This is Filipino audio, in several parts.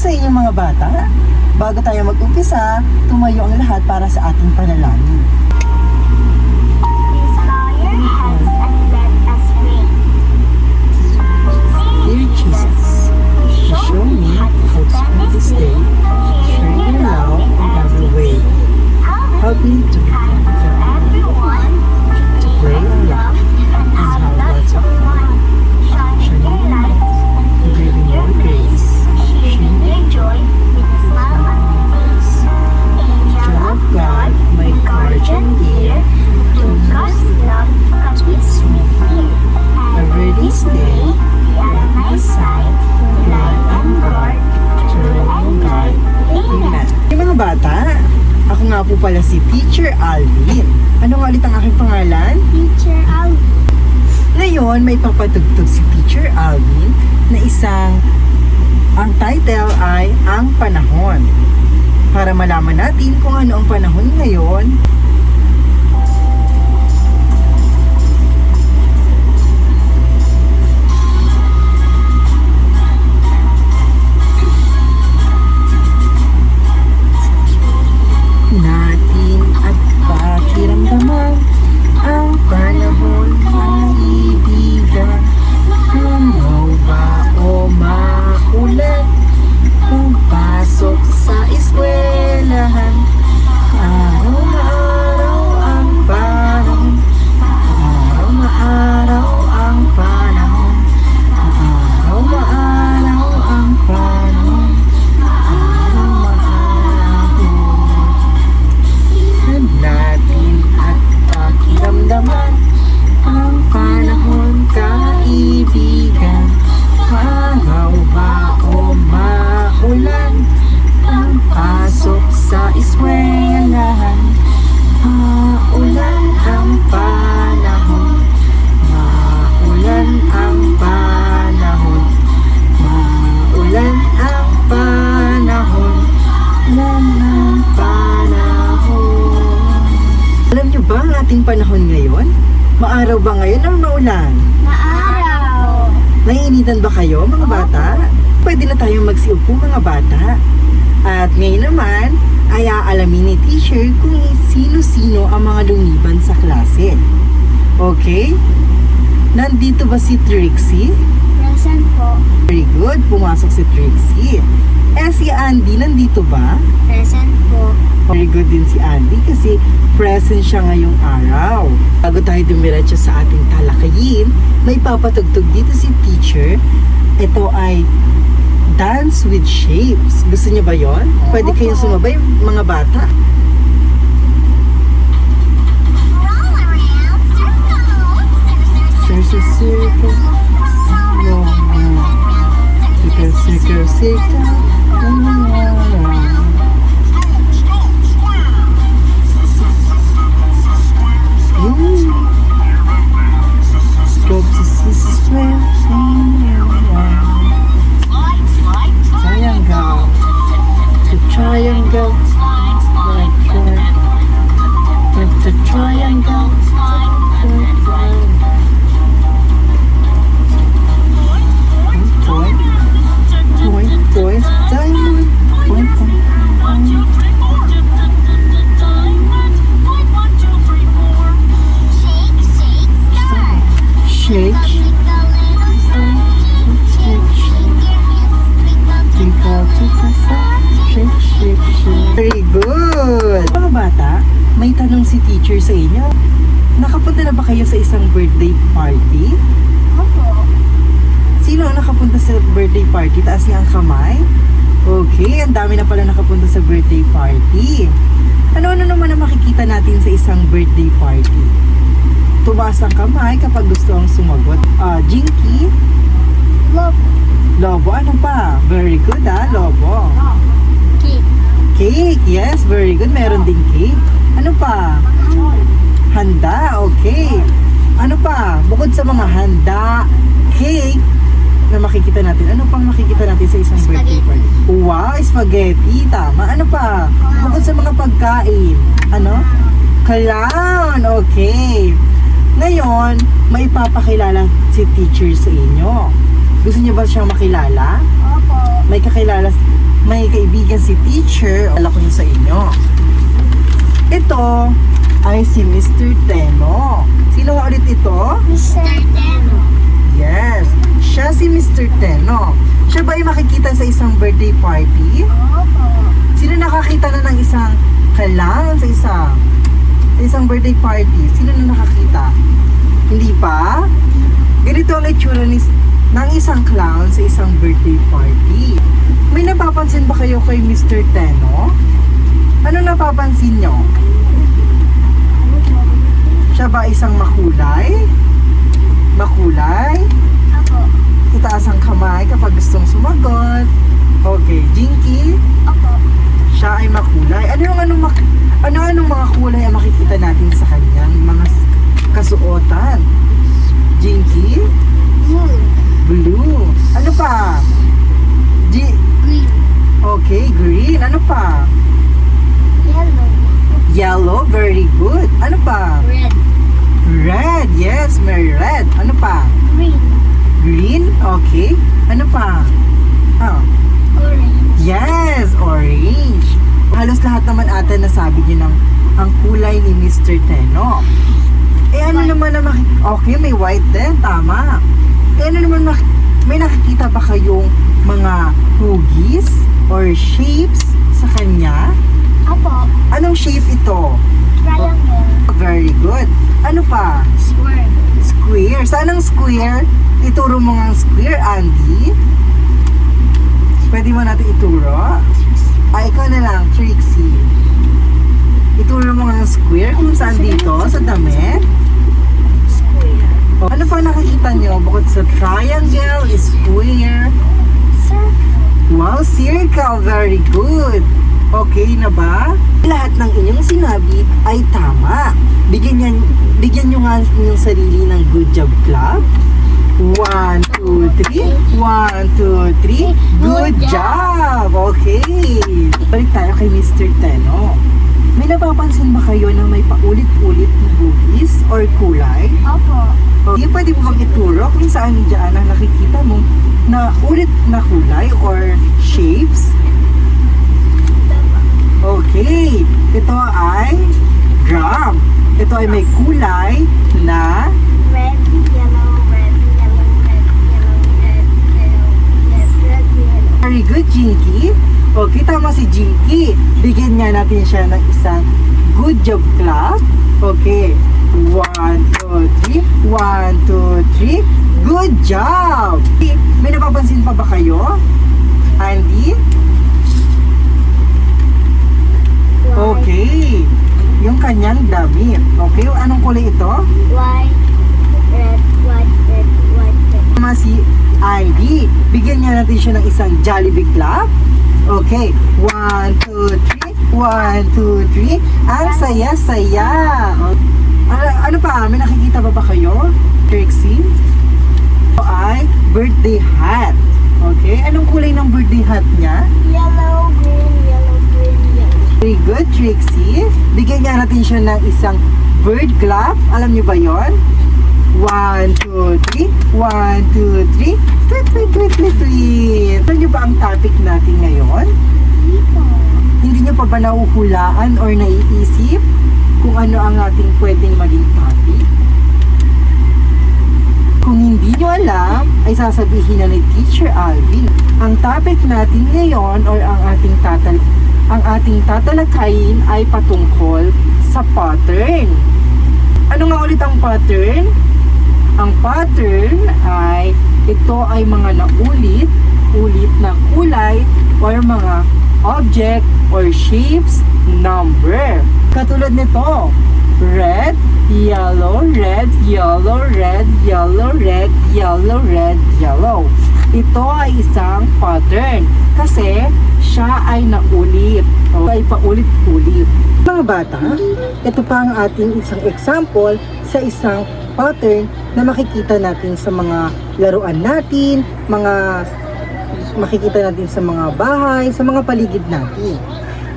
sa inyong mga bata? Bago tayo mag-umpisa, tumayo ang lahat para sa ating panalangin. Please bow your heads and let us pray. Dear Jesus, You show me how to spend this day, sharing your love in every way. Help me to be kind to everyone, to play and laugh and have lots of fun. Shining your light and giving your grace, sharing your joy with a smile on your face. Angel of God, my guardian dear, to God's love come peace with fear. Every This day, be at my side, to light and guard, to rule and guide. Amen. Hey mga bata, ako nga po pala si Teacher Alvin. Ano nga ulit ang aking pangalan? Teacher Alvin. Ngayon, may papatugtog si Teacher Alvin na ang title ay Ang Panahon. Para malaman natin kung ano ang panahon ngayon, natin at pakiramdaman ang panahon ng ibigan. Tumaw ba o maulan kung pasok sa eskwelahan? Araw-araw ang panahon, araw-araw ang panahon, araw-araw ang panahon, natin at pakiramdaman ang panahon kaibigan. Araw ba o maulan ang pasok sa eskwelahan? Maulan ang panahon, maulan ang panahon, maulan ang panahon, ulan ang panahon. Alam niyo ba ang ating panahon ngayon? Maaraw ba ngayon o maulan? Maaraw. Naiinitan ba kayo mga bata? Pwede na tayong magsiupo mga bata. At ngayon naman ay aalamin ni teacher kung sino-sino ang mga lumiban sa klase. Okay? Nandito ba si Trixie? Present po. Very good, pumasok si Trixie. Si Andy, nandito ba? Present po. Very good din si Andy kasi present siya ngayong araw. Bago tayo dumiretso sa ating talakayin, may papatugtog dito si teacher. Ito ay Dance with Shapes. Gusto niyo ba yon? Pwede kayong sumabay mga bata. Roll around, Circle, circle, circle, circle, circle. Triangle, the triangle, like that. With the triangle, point, diamond, point, shake, very good! Mga bata, may tanong si teacher sa inyo. Nakapunta na ba kayo sa isang birthday party? Opo. Sino ang nakapunta sa birthday party? Taas niya ang kamay. Okay, ang dami na pala nakapunta sa birthday party. Ano-ano naman ang makikita natin sa isang birthday party? Tumaas ang kamay kapag gusto ang sumagot. Jinky? Lobo. Lobo, ano pa? Very good Lobo. Cake. Cake, yes, very good. Meron din cake. Ano pa? Handa, okay. Ano pa? Bukod sa mga handa, cake, na makikita natin. Ano pang makikita natin sa isang birthday party? Wow, spaghetti. Tama. Ano pa? Bukod sa mga pagkain. Ano? Clown. Okay. Ngayon, may papakilala si teacher sa inyo. Gusto niyo ba siyang makilala? Opo. May kakilala may kaibigan si teacher, alam ko yun sa inyo. Ito ay si Mr. Teno. Sino nga ulit ito? Mr. Teno. Yes, siya si Mr. Teno. Siya ba ay makikita sa isang birthday party? Opo. Sino nakakita na ng isang clown sa isang birthday party? Sino na nakakita? Hindi pa? Ganito ang itsura ng isang clown sa isang birthday party. May napapansin ba kayo kay Mr. Teno? Ano napapansin nyo? Siya ba isang makulay? Makulay? Opo. Itaas ang kamay kapag gustong sumagot. Okay, Jinky? Opo. Siya ay makulay. Ano-anong mga kulay ang makikita natin sa kanyang mga kasuotan? Jinky? Blue. Blue. Ano pa? Green. Okay, green. Ano pa? Yellow. Yellow. Very good. Ano pa? Red. Red. Yes, may red. Ano pa? Green. Green. Okay. Ano pa? Oh. Orange. Yes, orange. Halos lahat naman ata nasabi niyo ng ang kulay ni Mr. Teno. Ano White. naman na okay, may white din. Tama. Ano naman may nakikita ba kayong mga hugis or shapes sa kanya? Opo. Anong shape ito? Triangle. Very good. Ano pa? Square. Square. Saan ang square? Ituro mo nga ang square, Andy. Pwede mo natin ituro? Ikaw na lang, Trixie. Ituro mo nga ang square kung saan dito, sa damit. Square. Ano pa nakikita nyo? Bukod sa triangle, square. Circle. Wow, circle. Very good. Okay na ba? Lahat ng inyong sinabi ay tama. Bigyan nyo nga inyong sarili ng good job club. 1, 2, 3. 1, 2, 3. Good job! Okay. Balik tayo kay Mr. Teno. May napapansin ba kayo na may paulit-ulit na hugis or kulay? Opo. Okay, pwede mo bang ituro kung saan dyan ang nakikita mo na ulit na kulay or shapes? Okay, ito ay drum. Ito ay may kulay na Red, yellow, red, yellow, red, yellow, red, yellow, red, yellow. very good, Jinky. Okay, tama si Jinky. Bigyan nga natin siya ng isang good job clap. Okay, 1, 2, 3. 1, 2, 3. Good job! May napapansin pa ba kayo? Andy? Okay. Yung kanyang damit. Okay, anong kulay ito? White, red, white, red, white, red. Tama si Andy. Bigyan niya natin siya ng isang Jollibee clap. Okay. 1, 2, 3. 1, 2, 3. Ang saya-saya. Ano pa? May nakikita ba kayo? Trixie? Ito ay birthday hat. Okay. Anong kulay ng birthday hat niya? Yellow, green, yellow, green, yellow. Very good, Trixie. Bigyan niya natin siya ng isang bird clap. Alam niyo ba yon? 1, 2, 3. 1, 2, 3. Tweet, tweet, tweet, tweet, tweet. Alam niyo ba ang topic natin ngayon? Dito. Hindi niyo pa ba nahuhulaan or naiisip kung ano ang ating pwedeng maging topic? Kung hindi niyo alam, ay sasabihin na ni Teacher Alvin. Ang topic natin ngayon or ang ating tatalakayin ay patungkol sa pattern. Ano nga ulit ang pattern? Ang pattern ay ito ay mga ulit na kulay or mga object or shapes, number. Katulad nito, red, yellow, red, yellow, red, yellow, red, yellow, red, yellow. Ito ay isang pattern kasi siya ay naulit o ay paulit-ulit. Mga bata, ito pa ang ating isang example sa isang pattern na makikita natin sa mga laruan natin, makikita natin sa mga bahay, sa mga paligid natin.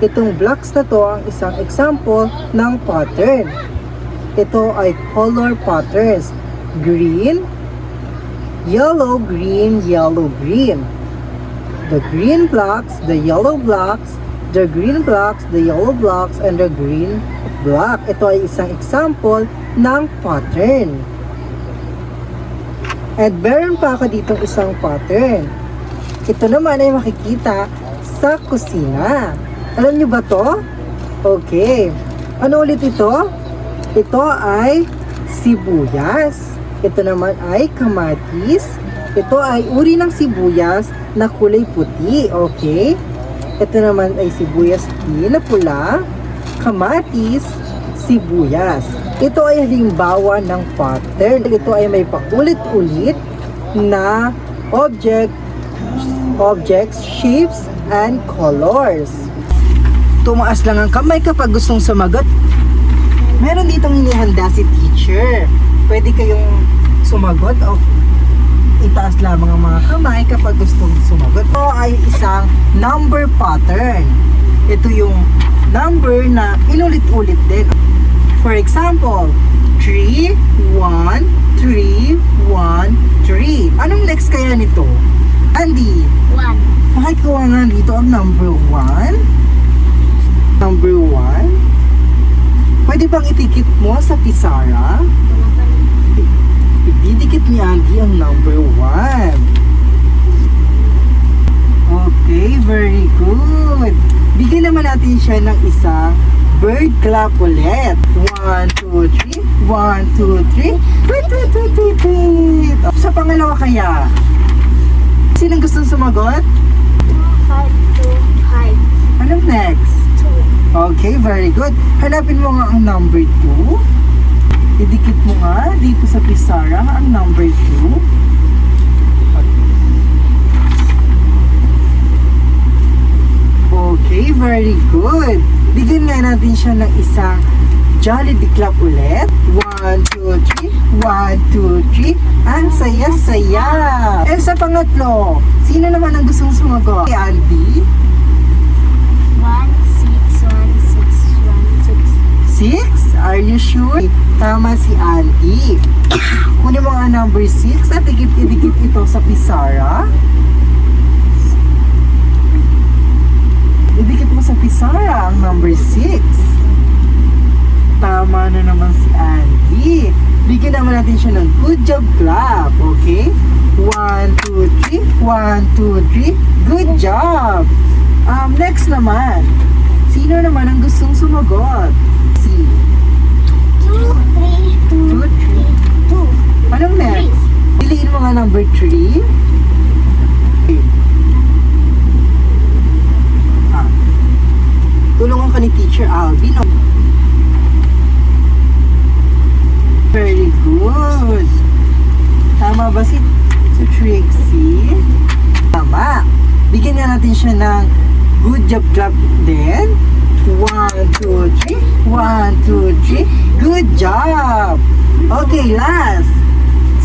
Itong blocks na to ang isang example ng pattern. Ito ay color patterns. Green, yellow, green, yellow, green. the green blocks, the yellow blocks, the green blocks, the yellow blocks, and the green block. Ito ay isang example ng pattern. And meron pa ako ditong isang pattern. Ito naman ay makikita sa kusina. Alam nyo ba to? Okay. Ano ulit ito? Ito ay sibuyas. Ito naman ay kamatis. Ito ay uri ng sibuyas na kulay puti. Okay? Ito naman ay sibuyas din na pula, kamatis, sibuyas. Ito ay halimbawa ng pattern. Ito ay may paulit-ulit na objects, shapes, and colors. Tumaas lang ang kamay kapag gustong sumagot. Meron ditong inihanda si teacher. Pwede kayong sumagot o itaas lamang ang mga kamay kapag gustong sumagot. Ito ay isang number pattern. Ito yung number na inulit-ulit din. For example, 3, 1, 3, 1, 3. Anong next kaya nito? Andy, 1. makikuha nga dito ang number 1. Number 1. Pwede bang itikit mo sa pisara? Ididikit ni Andy ang number 1. Okay, very good. Bigyan naman natin siya ng isang bird clap ulit. 1, 2, 3. 1, 2, 3. Tweet, tweet, tweet, tweet, tweet. Sa pangalawa kaya? Sinong gustong sumagot? 5, 2, 5. Anong next? 2. Okay, very good. Hanapin mo nga ang number 2. Idikit mo nga dito sa pisara ang number 2. Okay, very good. Bigyan nga natin siya ng isang Jollibee clap ulit. 1, 2, 3. 1, 2, 3. Ang saya-saya. Eh sa pangatlo, sino naman ang gustong sumagot? Andy? 1, 6, 1, 6, 1, 6. 6? Are you sure? Tama si Andy. Kunin mo ang number 6 at idikit ito sa pisara. Idikit mo sa pisara ang number 6. Tama na naman si Andy. Bigyan naman natin siya ng good job clap. Okay? 1, 2, 3. 1, 2, 3. Good job! Next naman. Sino naman ang gustong sumagot? Si 2, 3, 2, 2, 3. 2. Anong next? Piliin mo nga number 3. Tulungan ka ni Teacher Alvin. Very good. Tama ba si Trixie? Tama. Bigyan nga natin siya ng good job clap din. 1, 2, 3. 1, 2, 3. Good job! Okay, last.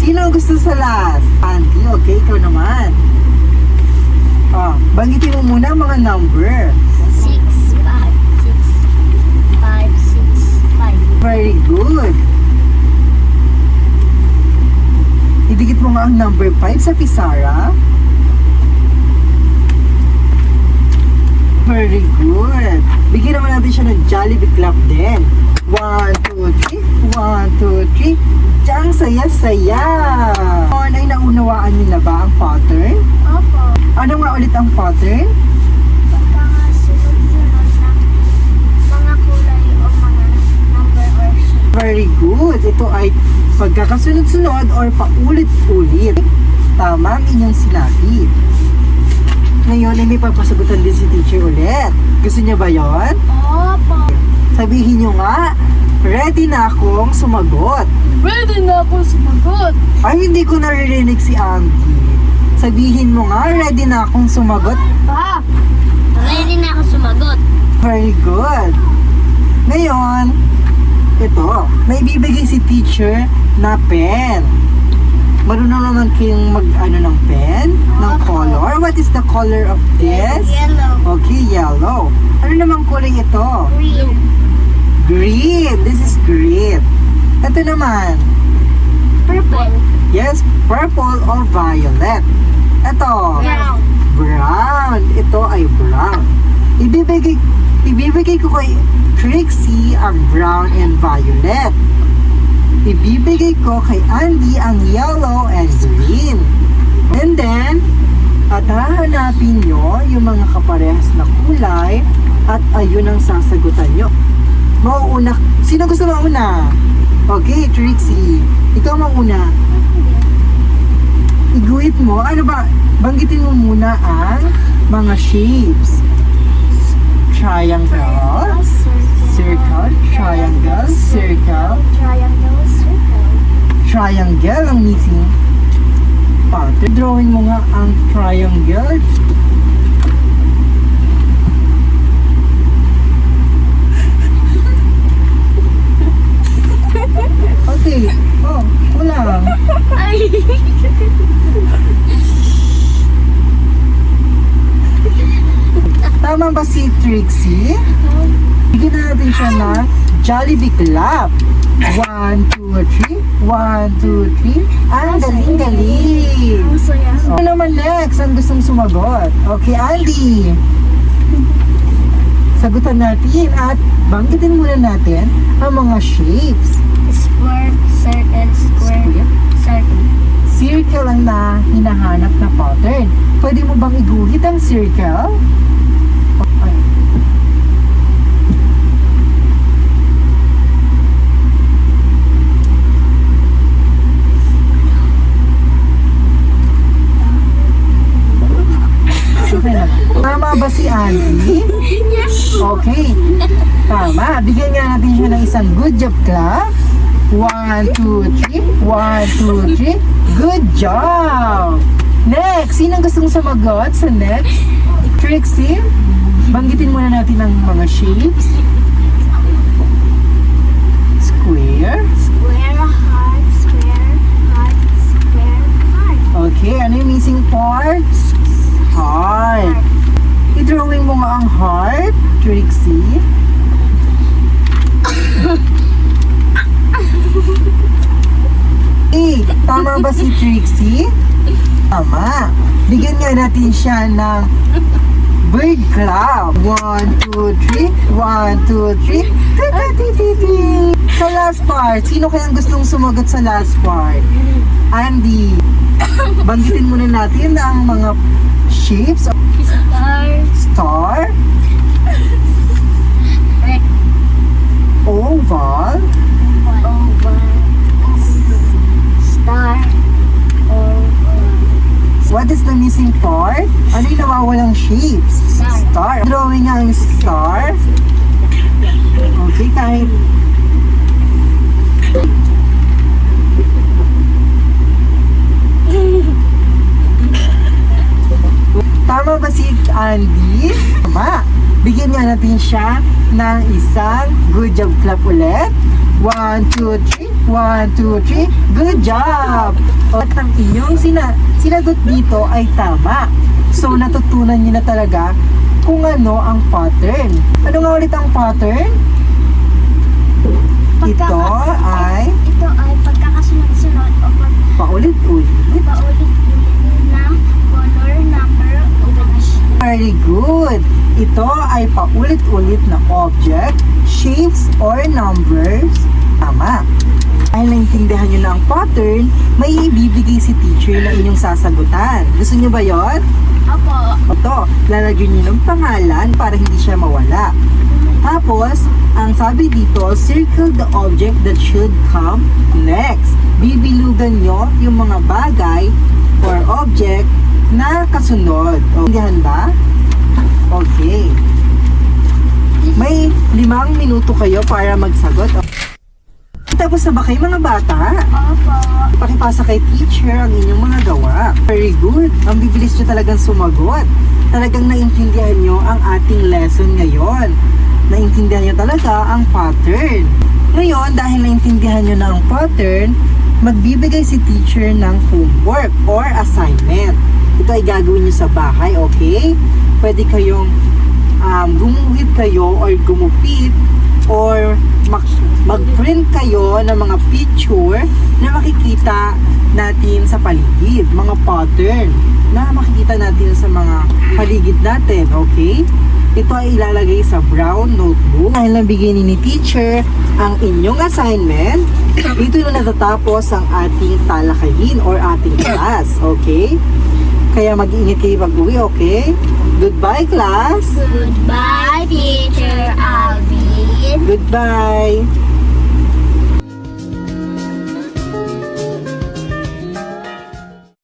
Sino ang gusto sa last? Andy, okay, ikaw naman. Banggitin mo muna ang mga number. 6, 5, 6, 5, 6, 5. Very good. Idikit mo nga ang number 5 sa pisara. Very good. Bigyan naman natin siya ng Jollibee clap din. 1, 2, 3. 1, 2, 3. Diyang saya-saya. Ay naunawaan niyo na ba ang pattern? Opo. Ano nga ulit ang pattern? Pagkakasunod-sunod ng mga kulay o mga number or shape. Very good. Ito ay pagkakasunod-sunod or paulit-ulit. Tama ang inyong sinabi. Ngayon ay may papasagutan din si teacher ulit. Gusto niya ba yon? Opo. Sabihin niyo nga, ready na akong sumagot. Ready na ako sumagot. Ay, hindi ko naririnig si Andy. Sabihin mo nga, ready na akong sumagot. Pa! Ready na ako sumagot. Very good. Ngayon, ito, may bibigay si teacher na pen. Marunong naman kayong mag-ano ng pen, ng color. What is the color of this? Yellow. Okay, yellow. Ano namang kulay ito? Green. Green. This is green. Ito naman. Purple. Yes, purple or violet. Ito. Brown. brown. Ito ay brown. Ibibigay ko kay Trixie ang brown and violet. Ibibigay ko kay Andy ang yellow and green. And then, at hahanapin nyo yung mga kaparehas na kulay at ayun ang sasagutan nyo. Mauuna. Sino gusto mauna? Okay, Trixie. Ikaw mauna. Iguhit mo. Ano ba? Banggitin mo muna ang mga shapes. Triangle. Circle. Triangle. Circle. Triangle, circle. Triangle ang missing pattern. Drawing mo nga ang triangle. Okay. Oh, wala. Ay! Tama ba si Trixie? Bigyan na natin siya na Jollibee Clap. 1, 2, 3. 1, 2, 3. Ang galing-galing. Ang saya. Ano naman next? Ang gustong sumagot? Okay, Andy. Sagutan natin at banggitin muna natin ang mga shapes. Square, circle, square, circle. Circle ang na hinahanap na pattern. Pwede mo bang iguhit ang circle? Ay. Okay na. Tama ba si Andy? Yes! Okay. Tama. Bigyan nga natin siya ng isang good job clap. 1, 2, 3. 1, 2, 3. Good job! Next, sinong gustong sumagot sa next? Trixie, banggitin muna natin ang mga shapes. Square. Square, heart, square, heart, square, heart. Okay, ano yung missing part? Heart. I-drawing mo nga ang heart, Trixie. Tama ba si Trixie? Tama. Bigyan nga natin siya ng bird clap. 1, 2, 3. 1, 2, 3. Titi. Sa last part, sino kayang gustong sumagot sa last part? Andy. Banggitin muna natin ang mga shapes. Star, Star. Oval. oval, star, oval. What is the missing part? Ano yung nawawalang shapes? Star. Drawing ang star. Okay, kahit tama ba si Andy? Tama. Bigyan nga natin siya ng isang good job clap ulit. 1, 2, 3. 1, 2, 3. Good job! At ang inyong sinagot dito ay tama. So, natutunan niyo na talaga kung ano ang pattern. Ano nga ulit ang pattern? Ito ay Ito ay pagkakasunod-sunod o paulit-ulit. paulit-ulit na color, number, combination. Very good. Ito ay paulit-ulit na object, shapes, or numbers. Tama. Ay naintindihan nyo na ang pattern, may ibibigay si teacher na inyong sasagutan. Gusto nyo ba yon? Opo. Ito, lalagyan nyo ng pangalan para hindi siya mawala. Tapos, ang sabi dito, circle the object that should come next. Bibilugan nyo yung mga bagay or object na kasunod. Intindihan ba? Okay. May 5 minuto kayo para magsagot. Tapos na ba kayo mga bata? Opo. Pakipasa kay teacher ang inyong mga gawa. Very good. Ang bibilis nyo talagang sumagot. Talagang naintindihan nyo ang ating lesson ngayon. Naintindihan nyo talaga ang pattern. Ngayon, dahil naintindihan nyo na ang pattern, magbibigay si teacher ng homework or assignment. Ito ay gagawin nyo sa bahay, okay? Pwede kayong gumuhit kayo or gumupit or mag-print kayo ng mga picture na makikita natin sa paligid, mga pattern na makikita natin natin sa mga paligid natin, okay? Ito ay ilalagay sa brown notebook. Dahil nabigay ni teacher ang inyong assignment, dito na natatapos ang ating talakayin or ating class, okay? Kaya mag-iingat kayo pag-uwi, okay? Goodbye, class! Goodbye, Teacher Alvin. Goodbye!